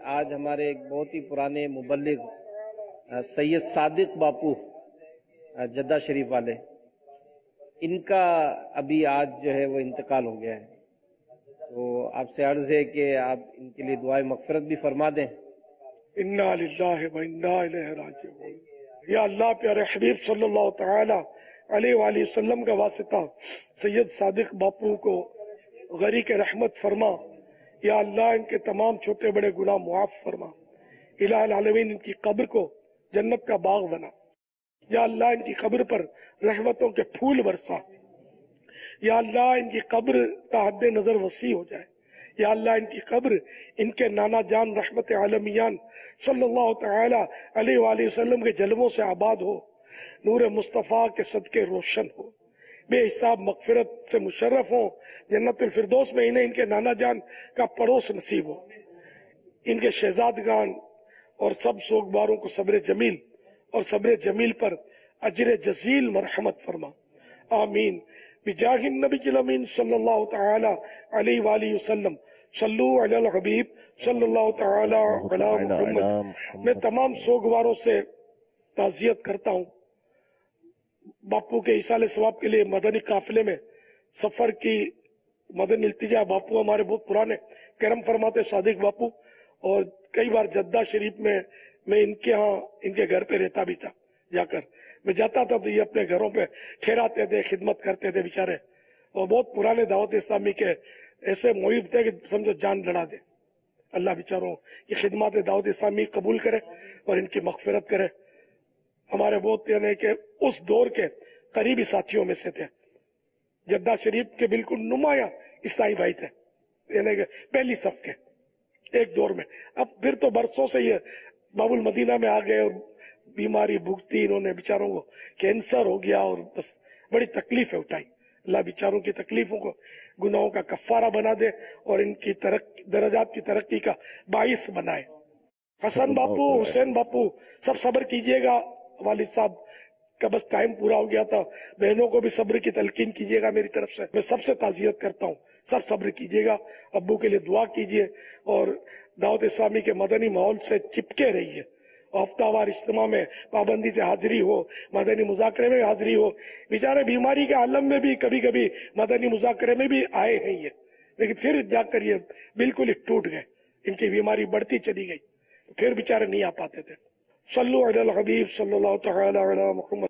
آج ہمارے ایک بہت ہی پرانے مبلغ سید صادق باپو جدہ شریف والے، ان کا ابھی آج جو ہے وہ انتقال ہو گیا ہے، تو آپ سے عرض ہے کہ آپ ان کے لیے دعائے مغفرت بھی فرما دیں۔ انا للہ و انا الیہ راجعون۔ یا اللہ پیارے حبیب صلی اللہ تعالی علیہ وآلہ وسلم کا واسطہ سید صادق باپو کو غریق رحمت فرما۔ یا اللہ ان کے تمام چھوٹے بڑے گناہ معاف فرما۔ الہ العالمین ان کی قبر کو جنت کا باغ بنا۔ یا اللہ ان کی قبر پر رحمتوں کے پھول برسا۔ یا اللہ ان کی قبر تا حد نظر وسیع ہو جائے۔ یا اللہ ان کی قبر ان کے نانا جان رحمت عالمیان صلی اللہ تعالی علیہ وآلہ وسلم کے جلووں سے آباد ہو، نور مصطفیٰ کے صدقے روشن ہو، بے حساب مغفرت سے مشرف ہوں، جنت الفردوس میں انہیں ان کے نانا جان کا پڑوس نصیب ہو، ان کے شہزادگان اور سب سوگواروں کو صبر جمیل اور صبر جمیل پر اجر جزیل مرحمت فرما، آمین بجاہ النبی الامین صلی اللہ تعالی علیہ وآلہ وسلم۔ صلو علی الحبیب صلی اللہ تعالی علی محمد۔ میں تمام سوگواروں سے تعزیت کرتا ہوں۔ باپو کے ایصال ثواب کے لیے مدنی قافلے میں سفر کی مدنی التجا، باپو ہمارے بہت پرانے کرم فرماتے صادق باپو، اور کئی بار جدہ شریف میں ان کے ہاں ان کے گھر پہ رہتا بھی تھا، جا کر میں جاتا تھا تو یہ اپنے گھروں پہ ٹھہراتے تھے، خدمت کرتے تھے بیچارے، اور بہت پرانے دعوت اسلامی کے ایسے محب تھے کہ سمجھو جان لڑا دے۔ اللہ بیچاروں کی خدمات دعوت اسلامی قبول کرے اور ان کی مغفرت کرے۔ ہمارے بہت یعنی کہ اس دور کے قریبی ساتھیوں میں سے تھے، جدہ شریف کے بالکل نمایاں عیسائی بھائی تھے، یعنی کہ پہلی صف کے ایک دور میں۔ اب پھر تو برسوں سے یہ باب المدینہ میں آ گئے اور بیماری بھگتی انہوں نے، بیچاروں کو کینسر ہو گیا اور بس بڑی تکلیفیں اٹھائی۔ اللہ بیچاروں کی تکلیفوں کو گناہوں کا کفارہ بنا دے اور ان کی درجات کی ترقی کا باعث بنائے۔ حسن باپو، حسین باپو سب صبر کیجئے گا، والد صاحب کا بس ٹائم پورا ہو گیا تھا، بہنوں کو بھی صبر کی تلقین کیجئے گا میری طرف سے، میں سب سے تعزیت کرتا ہوں، سب صبر کیجئے گا، ابو کے لیے دعا کیجئے اور دعوت اسلامی کے مدنی ماحول سے چپکے رہیے، ہفتہ وار اجتماع میں پابندی سے حاضری ہو، مدنی مذاکرے میں حاضری ہو۔ بیچارے بیماری کے عالم میں بھی کبھی کبھی مدنی مذاکرے میں بھی آئے ہیں یہ، لیکن پھر جا کر یہ بالکل ہی ٹوٹ گئے، ان کی بیماری بڑھتی چلی گئی، پھر بیچارے نہیں آ پاتے تھے۔ صلو علی الحبیب صلی اللہ تعالی علی محمد۔